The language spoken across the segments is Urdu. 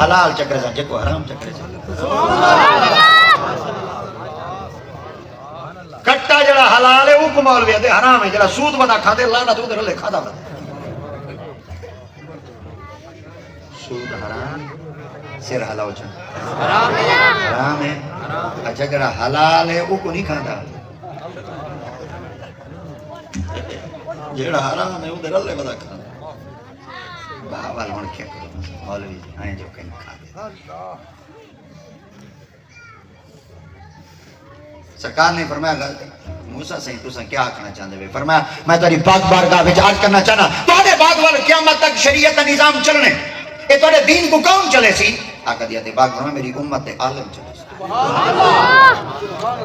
حلال چکرے سے جکو حرام چکرے سے کٹا جڑا حلال ہے وہ کمال بھی ہے حرام ہے جڑا سود بنا کھاتے لانا تو ادھر لے کھادا بنا سود حرام سر حلاو چاہ حرام ہے اچھا جڑا حلال ہے وہ کو نہیں کھاتا جڑا حرام ہے ادھر اللہ بدا کھانا باوال ہون کیا کرو مولوی آئیں جو کہیں کھاتے سرکار نے فرمایا موسیٰ صحیح تو سن کیا آکھنا چاہتے ہوئے فرمایا میں تاری پاک بارگاہ وچ عرض کرنا چاہنا تمہارے بعد والے قیامت تک شریعت نظام چلنے اے تمہارے دین کو کون چلے سی آقا دیات پاک فرمایا میری امت عالم چلے سی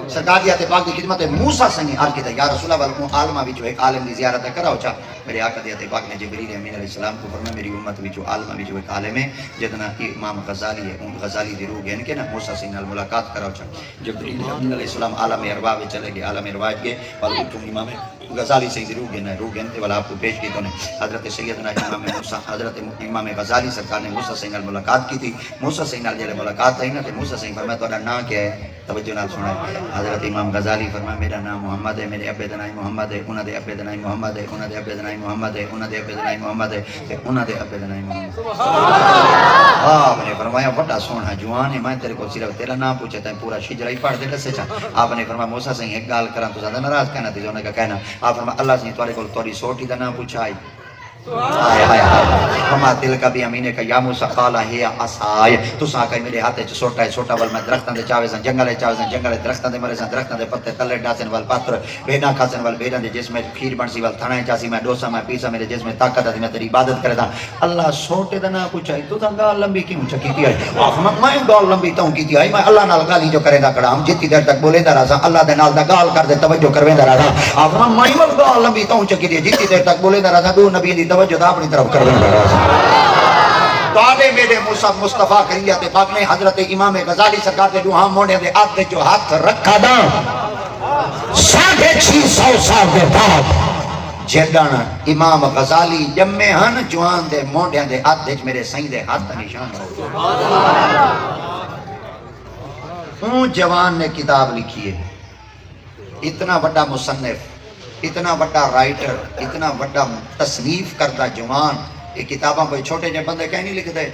سرکار دیات پاک دی خدمت موسیٰ صحیح عرض کیتا یا رسول اللہ عالمہ بھی جو ایک عالم دی زیارت کراؤ چاہ میرے آقا دیات پاک نے جبریل امین علیہ السلام کو فرمایا میری امت بھی جو عالمہ بھی جو ایک عالم ہے جتنا امام غزالی ہے غزالی دی روح گئے ان کے نا موسیٰ صحیح نال ملاقات کراؤ چاہ جبریل امین علیہ السلام عالم ارواح میں چلے گئے عالم ارواح کے والتم امام غزالی صحیح دی روح گئے تھے والا آپ کو پیش کی تو نے حضرت سیدنا امام موسیٰ حضرت امام غزالی سرکار نے موسیٰ صحیح نال ملاقات کی تھی موسیٰ صحیح نال جلے ملاقات تھی نا کہ موسیٰ صحیح فرمایا تو نام کیا ہے توجہ نال سنا ہے حضرت امام غزالی فرمایا میرا نام محمد ہے میرے ابے دا نام محمد ہے انہاں دے ابے دا نام محمد ہے انہاں دے ابے دا نام محمد ہے انہاں دے ابے دا نام محمد ہے تے انہاں دے ابے دا نام محمد آپ نے فرمایا بڑا سونا جوان ہے میں تیرے کو صرف تیرا نام پوچھا تھا پورا شجرہ ہی پڑھ دے دسے چاہ آپ نے فرمایا موسیٰ صحیح ایک گال کران تو زیادہ ناراض کہنا تھی جو نے کہنا آپ فرمایا اللہ صحیح توارے کو توری سوٹی دا نام پوچھا آئی ہما دل کا بھی امین کا یا موسیٰ قالا ہے عصائے تو ساں کہیں میرے ہاتھے چھوٹا ہے چھوٹا وال میں درختان دے چاوے سن جنگل ہے چاوے سن جنگل ہے درختان دے مرے سن درختان دے پتے تلے ڈاسن وال پاتر بینا کھاسن وال بینا دے جس میں کھیر بنسی وال تھنائیں چاسی میں ڈوسا میں پیسا میرے جس میں طاقت ہے میں تیری عبادت کرے دا اللہ سوٹے دا نہ پوچھائی تو تھا گال لمبی کیوں چکی تھی آئی میں گال لمبی تاؤں کی تھی آئی میں اللہ نال گالی جو کرے دا کڑا ہم جتی دیر تک بولے دا رہا اللہ دے نال دا گال کر دے توجہ کروے دا رہا آپ میں گال لمبی تاؤں چکی تھی جتی دیر تک بولے دا رہا دو نبی دی توجہ دا اپنی طرف کروے دا رہا تو آدھے میرے موسیٰ مصطفیٰ کریت پاک نے حضرت امام غزالی سرکار دے دوہاں موڑے دے آدھے جو ہاتھ رکھا دا 650 سال دے بعد جیدان امام غزالی جمعے ہن جوان دے موڑے دے آدھے میرے سائیں دے ہاتھ نشان ہو اون جوان نے کتاب لکھی ہے اتنا بڑا مصنف اتنا بڑا رائٹر اتنا بڑا تصنیف کرتا جوان یہ کتاباں کوئی چھوٹے جے بندے کہیں نہیں لکھ دے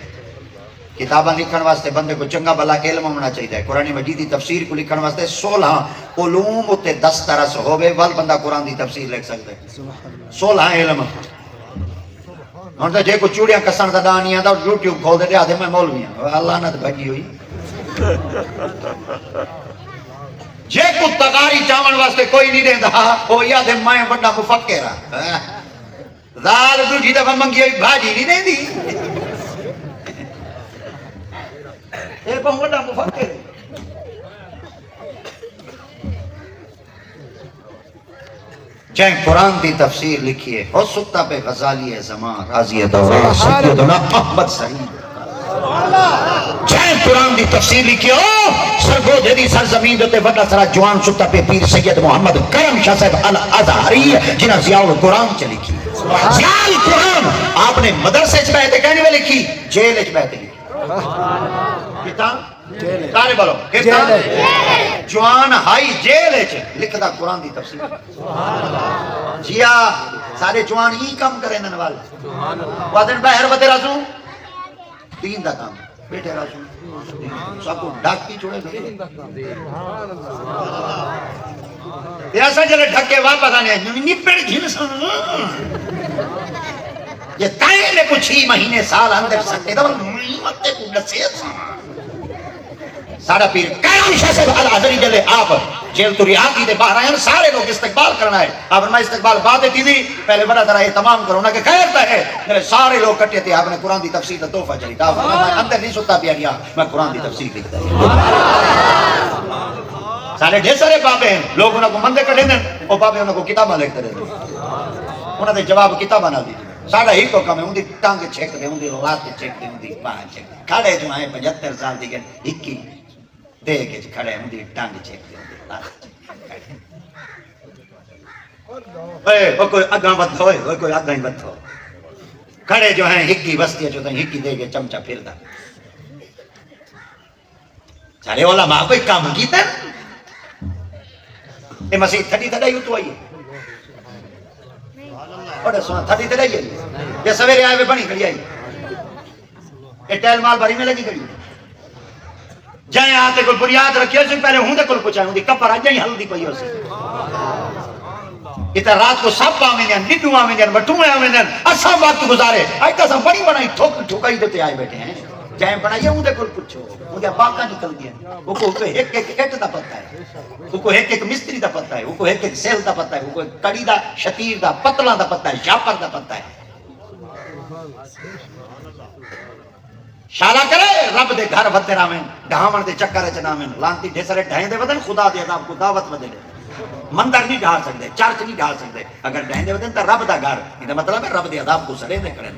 کتاباں لکھن واسطے بندے کو چنگا بلا علم ہونا چاہیے قرآن مجید دی تفسیر کو لکھن واسطے 16 علوم اتے 10 طرح سے ہوئے وال بندہ قرآن دی تفسیر لکھ سکتے 16 علم ہونتا جے کو چوڑیاں کسان دا دانی آتا یوٹیوب کھول دے آدھے میں مولوی ہوں اللہ نہ بھجی ہوئی جے کو تغاری چاون واسطے کوئی نہیں دے دا وہ یاد ہے میں بڑا مفکر ہاں دال دوجی دفعہ منگی ہوئی بھاجی نہیں دیں دی اے بہت بڑا مفکر چاہے قرآن دی تفسیر لکھیے اور سکتا پہ غزالی زمان راضی دورہ سیدنا احمد سعید چاہے قرآن دی تفسیر لکھیے سرگو جدی سرزمین دوتے وڈا سرا جوان سکتا پہ پیر سید محمد کرم شاہ صاحب الازہری جنہ ضیاء القرآن چلی کی ضیاء القرآن آپ نے مدرسے چ بیٹھے کہنے والے کی جیل چ بیٹھے کتاب تارے بولو کتاب جوان ہائی جیل چ لکھدا قرآن دی تفسیر جیا سارے جوان ہی کام کریں نوال وادن باہر ودے رازوں دین دا کام بیٹھے رازوں سب کو ڈھک کی چھوڑے گئے ایسا جلے ڈھکے واپس آنے نپڑ گھنسا یہ تائیں لے کچھ ہی مہینے سال اندر سکتے دول مہیمتے کو نصیت ساڑھا پیر کرم شاہ سے الازہری جلے آپ جیل تو ریاضی دے باہر آئیں سارے لوگ استقبال کرنا ہے آپ نے استقبال بات دیتی تھی پہلے بڑا طرح تمام کرو نا کہ خیرتا ہے سارے لوگ کٹے تھے آپ نے قرآن دی تفسیر دا توفہ چلی تھا میں اندر نہیں ستا پیا گیا میں قرآن دی تفسیر لکھتا ہے سارے ڈھیر سارے بابے ہیں لوگ انہوں کو مندے کٹے دیں اور بابے انہوں کو کتابہ لکھتے رہتے انہوں نے جواب کتابہ نہ دی ساڑھا ہی کو کم ہے ان دی ٹانگ چھیک دے ان دی لات چھیک دے ان دی باہ چھیک دے کھڑے جو ہیں 75 سال دی گئے 21 دے کے کھڑے ان دی ٹانگ چھیک دے ان دی لات چھیک دے کوئی اگاں بت ہوئے کوئی اگاں بت ہو کھڑے جو ہیں ہکی بستی جو ہیں ہکی دے کے چمچہ پھر دا سارے علماء کوئی کام کیتا ہے یہ مسیح تھڑی تھڑائی تو آئی ہے بڑے سونا تھڑی تھڑائی ہے یہ سویرے آئے ہوئے بنی کھڑی آئی یہ ٹیل مال بھری میں لگی کھڑی جائیں آتے کل بریاد رکھی ہو سی پہلے ہوں دے کل پچھائیں ہوں دی کپر آ جائیں ہل دی پئی ہو سی اتنا رات کو سب آمیں دیں ڈڈو آمیں دیں بٹوئے آمیں دیں اصلا وقت گزارے آئی کسا بڑی بنائی ٹھوکائی دیتے آئے بیٹھے ہیں جائیں بنائیے ہوں دے کل پچھو ہوں دے باقا نکل دیا وہ کو ایک ایٹ دا پتہ ہے وہ کو ایک مستری دا پتہ ہے وہ کو ایک سیل دا پتہ ہے وہ کو کڑی دا شتیر دا پتلا دا پتہ ہے شاپر دا پتہ ہے شالا کرے رب دے گھر ودے رامن ڈھاون دے چکر چنامن لانتی ڈھیسرے ڈھائیں دے ودن خدا دے عذاب کو دعوت ودے دے مندر نہیں ڈھال سکتے چرچ نہیں ڈھال سکتے اگر ڈھائیں دے ودن تا رب دا گھر یہ مطلب ہے رب دے عذاب کو سڑے دے کریں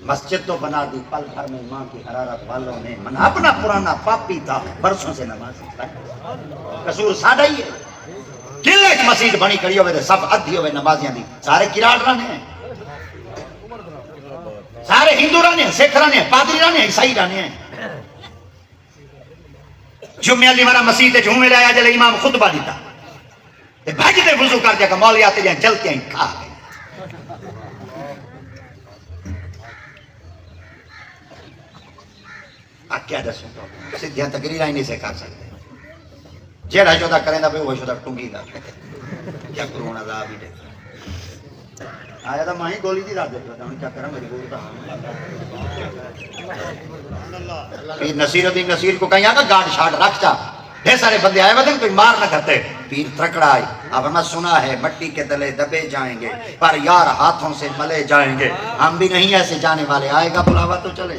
مسجد تو بنا دی پل بھر میں ماں کی حرارت والوں نے من اپنا پرانا پاپی تھا برسوں سے نماز پڑھتا ہے قصور سادہ ہی ہے کل ایک مسجد بنی کری ہوئے تھے سب ادھی ہوئے نمازیاں دی سارے کراڑ رانے ہیں سارے ہندو رانے ہیں سکھ رانے ہیں پادری رانے ہیں عیسائی رانے ہیں جمعہ علی مرا مسجد جمعہ لے آیا جلے امام خطبہ دیتا بھاجتے وضو کر دیا کہ مولی آتے جائیں جلتے ہیں کھا گئے آپ کیا دسوں تو سدھیاں تقریر آئی نہیں سے کر سکتے جیڑا شدہ کریں دا پہ وہ شدہ ٹنگی دا کیا کروں عذاب ہی دیکھ آیا تھا ماہی گولی دی رات دیکھتا تھا کیا کریں میری گولی تھا پیر نصیر الدین نصیر کو کہیں آگا گاڑ شاڑ رکھ جا ڈھیر سارے بندے آئے بدن کوئی مار نہ کرتے پیر ترکڑا آئی اب ہمیں سنا ہے مٹی کے تلے دبے جائیں گے پر یار ہاتھوں سے ملے جائیں گے ہم بھی نہیں ایسے جانے والے آئے گا بلاوا تو چلے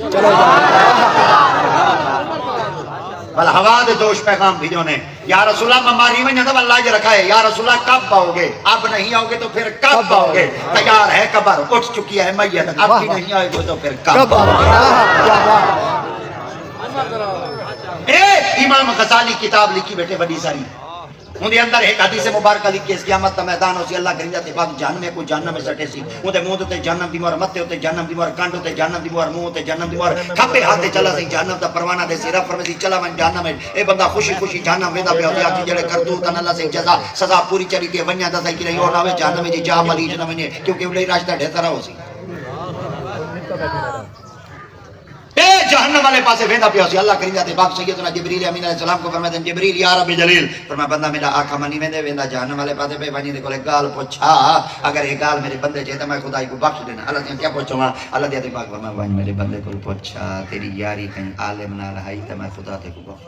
بل ہوا دے دوش پیغام بھیجو نے یا رسول اللہ مماری میں جب اللہ جی رکھا ہے یا رسول اللہ کب پاؤ گے اب نہیں آؤ گے تو پھر کب پاؤ گے تیار ہے قبر اٹھ چکی ہے میت اب بھی نہیں آئے گے تو پھر کب پاؤ گے امام غزالی کتاب لکھی بیٹھے بڑی ساری اندے اندر ایک حدیث مبارکہ لکھی اس قیامت کا میدان ہو سی اللہ کریں جاتے باق جہنم کو جہنم میں سٹے سی اندے منہ تے جہنم دی مور متے تے جہنم دی مور کانڈ تے جہنم دی مور منہ تے جہنم دی مور کھپے ہاتھ چلا سی جہنم دا پروانہ دے سی رب فرمائی چلا من جہنم ہے اے بندہ خوشی خوشی جہنم ویندا پیا ہویا کہ جڑے کرتوت اللہ سے جزا سزا پوری چلی تے ونیا دا سی کہ نہیں اور آوے جہنم دی جا مریض نہ ونے کیونکہ ولی راستہ ڈھیترا ہو سی اے جہنم والے پاسے ویندا پیا سی اللہ کریم تے پاک سیدنا جبریل امین علیہ السلام کو فرماتے ہیں جبریل یا رب جلیل فرمایا بندہ میرا آقا منی ویندے ویندا جہنم والے پاسے پہ ونی دے کولے گال پوچھا اگر یہ گال میرے بندے چے تے میں خدا کو بخش دینا اللہ نے کیا پوچھوں گا اللہ دے پاک فرمایا ون میرے بندے کو پوچھا تیری یاری کہیں عالم نہ رہائی تے میں خدا تے کو بخش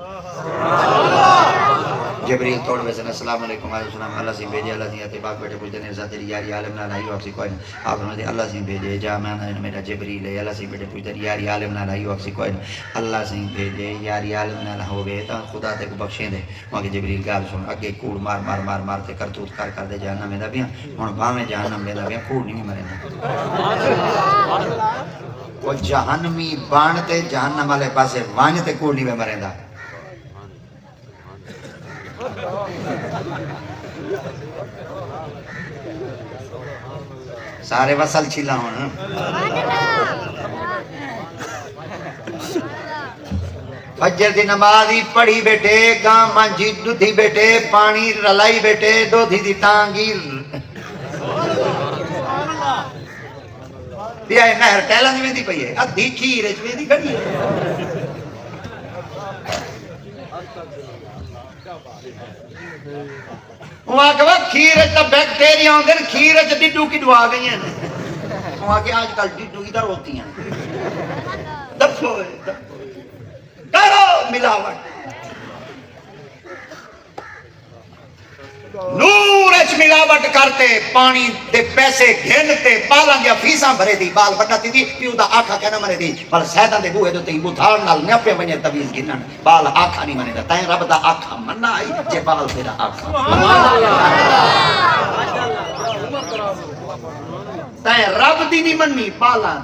جبریل توڑ ویسے السلام علیکم علیہ السلام اللہ سے بھیجے اللہ سے تے پاک بیٹھے پوچھتے ہیں تیری یاری عالم نہ رہائی واپسی کوئی آپ فرماتے اللہ سے بھیجے جا میں میرا جبریل ہے اللہ سے بیٹھے پوچھتے یاری عالم نہ رہائی واپسی کوئی اللہ سے بھیجے یاری عالم نہ ہو گئے تو خدا تے کو بخشیں دے وہاں کے جبریل گال سن اگے کوڑ مار مار مار مار تے کرتوت کر دے جہنم میں دا بیاں ہن باویں جہنم میں دا بیاں کوڑ نہیں مرے نا وہ جہنمی بان تے جہنم والے پاسے وان تے کوڑ نہیں مرے دا سارے وصل چھلا ہون فجر دی نمازی پڑھی بیٹے گاں مانجی دودھی بیٹے پانی رلائی بیٹے دودھی دی تانگی دیا ہے نہر ٹیلہ نہیں ویندی پئی ہے ادھی کھیر اچ ویندی کھڑی ہے وہاں کہ وہ کھیر اچ تا بیکٹیریا ہوں گے کھیر اچ ڈڈو کی دعا گئی ہیں وہاں کہ آج کل ڈڈو ادھر ہوتی ہیں دفو ہے کرو ملاوٹ نور اچ ملاوٹ کرتے پانی دے پیسے گھنتے بالاں دیا فیساں بھرے دی بال بٹاتی دی پیو دا آکھا کہنا مرے دی پر سیدان دے بوہے دو تی بودھار نال نیپے بنے تویز گنن بال آکھا نہیں منے دا تائیں رب دا آکھا مننا آئی جے بال تیرا آکھا تائیں رب دی نہیں مننی بالاں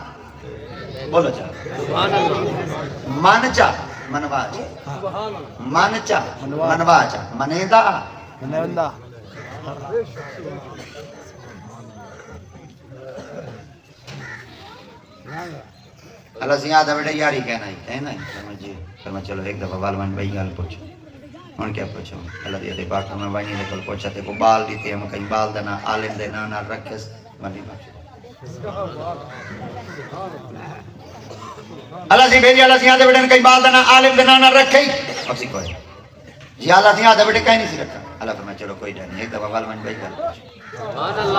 بولو چاہ مان چاہ منوا چاہ مان چاہ منوا چاہ منیدہ منیدہ اللہ سے یاد ہے بیٹا یاری کہنا ہی جی فرما چلو ایک دفعہ والمان بھائی گال پوچھو ہوں کیا پوچھو اللہ دیتے پاک میں وانی دے کل پوچھا تے کو بال دیتے ہم کہیں بال دینا عالم دینا نہ رکھس وانی بات اللہ سے بھیجی اللہ سے یاد ہے بیٹا کہیں بال دینا عالم دینا نہ رکھے اسی کوئی جی اللہ سے یاد ہے بیٹا کہیں نہیں سی رکھا اللہ فرما چلو کوئی ڈر نہیں ایک دفعہ والمان بھائی گال پوچھو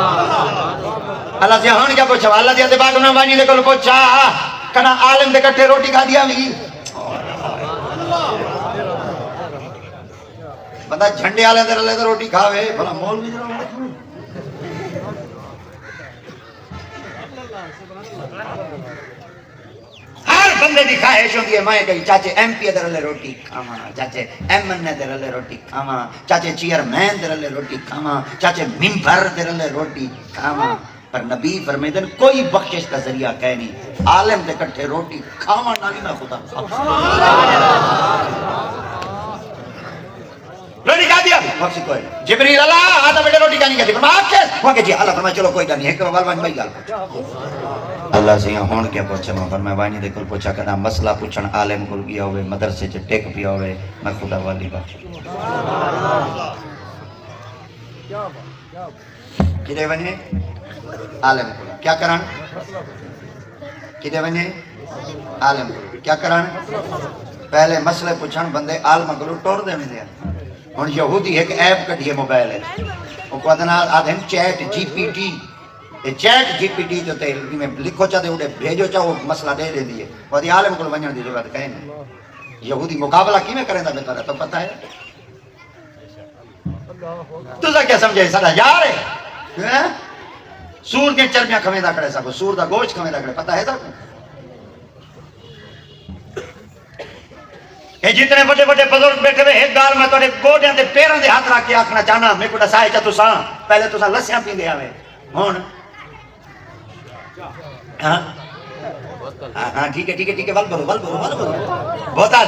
اللہ سے ہوں کیا پوچھا اللہ دیتے پاک میں وانی دے کل پوچھا کنا عالم دے کٹھے روٹی کھا دیا بھی بندہ جھنڈے والے دے رلے تے روٹی کھاوے بھلا مول بھی ہر بندے دی خواہش ہوندی ہے میں کہیں چاچے ایم پی دے رلے روٹی کھاواں چاچے ایم این اے دے رلے روٹی کھاواں چاچے چیئرمین دے رلے روٹی کھاواں چاچے ممبر دے رلے روٹی کھاواں پر نبی فرمیدن کوئی بخشش کا ذریعہ کہہ نہیں عالم دے کٹھے روٹی کھاواں نالی میں خدا روٹی کھا دیا وقت کوئی جبریل اللہ آدھا بیٹے روٹی کھانی کہتی فرما آپ کیس وہاں کہ جی اللہ فرما چلو کوئی نہیں ہے کہ والوان بھائی گال اللہ سے یہاں ہون کیا پوچھا میں فرمائے وانی دے کل پوچھا کہنا مسئلہ پوچھن عالم کل گیا ہوئے مدرسے چے ٹیک پیا ہوئے میں خدا والی بخش کدے بنے عالم کل کیا کران کدے بنے عالم کل کیا کران پہلے مسئلے پوچھن بندے عالم کلو ٹور دے میں دیا ہن یہودی ایک ایپ کٹھیے موبائل ہے وہ کو آدھن ChatGPT ChatGPT جو تے میں لکھو چاہتے اڑے بھیجو چاہو مسئلہ دے دے دیئے وہ دی عالم کلو ونجن دی ضرورت کہیں نہیں یہودی مقابلہ کی میں کریں دا بہتر ہے تو پتہ ہے تو کیا سمجھے سارا یار ہے سور کے چرمیاں کھویں دا کرے سکو سور دا گوشت کھویں دا کرے پتہ ہے سکو کہ جتنے بڑے بڑے بزرگ بیٹھے ہوئے ایک گال میں تو گوڑیاں دے پیروں دے ہاتھ رکھ کے آکھنا چاہنا میں کو دسائے چا تو ساں پہلے تو ساں لسیاں پی دے آوے ہون ہاں ٹھیک ہے ول بولو بہت آج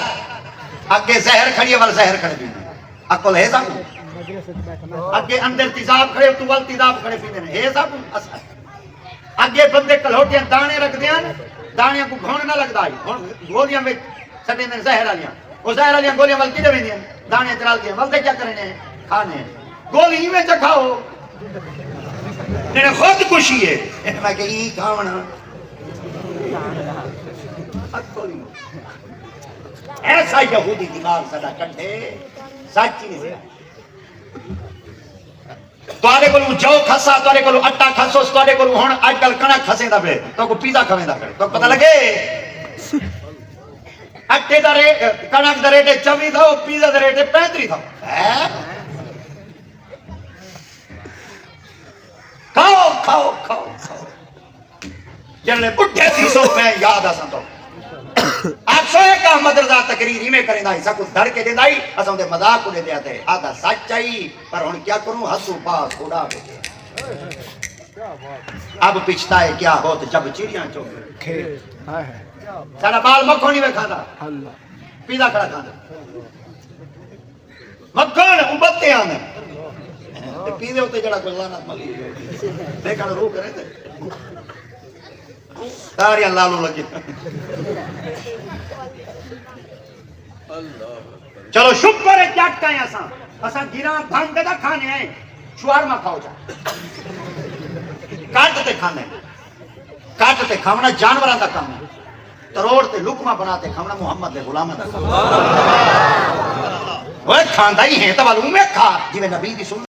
اگے زہر کھڑی ہے ول زہر کھڑے پینے اکل ہے ساکو اگے اندر تیزاب کھڑے تو ول تیزاب کھڑے پینے ہے ساکو اگے بندے کلوٹیاں دانے رکھ دیاں دانیاں کو گھون نہ لگ دائی گولیاں میں سٹے میں زہر آلیاں وہ زہر آلیاں گولیاں ول کدے ویندیاں دانے چرال دیاں ول دے کیا کرنے کھانے گولی ہی میں چکھاؤ نے خود کشی ہے میں کہ یہ کھاونا ایسا یہودی دماغ سدا کٹھے سچی نہیں سے توارے کو جو کھسا توارے کو اٹا کھسو توارے کو ہن اج کل کنک کھسے دا پے تو کو پیزا کھویں دا کرے تو پتہ لگے اٹے دا ریٹ کنک دا ریٹ 24 تھا پیزا دا ریٹ 35 تھا کھاؤ جنہے بڑھے تھی سو میں یاد آسان تو آپ سو ایک احمد رضا تقریر ہی میں کریں دائی سب کچھ دھڑ کے دے دائی اساں دے مذاق کو دے دیا تھے آدھا سچ چاہی پر ہن کیا کروں ہسو پاس خدا بیٹے اب پچھتا ہے کیا ہوت جب چڑیاں چوکے سارا بال مکھونی میں کھانا پیزا کھڑا کھانا مکھون ابتے آنے پیزے ہوتے جڑا کوئی لانت ملی دیکھا روح کرے تھے تاریاں لالو لگی چلو شکر ہے جاٹ کا ہے اساں گیران بھنگ دے دا کھانے ہیں شوارما کھاؤ جا کاٹتے کھاونا جانوراں دا کام ہے تروڑ تے لقمہ بناتے کھاونا محمد دے غلامہ دا کام وہ کھاندا ہی ہے تو معلوم ہے کھا جی میں نبی دی سن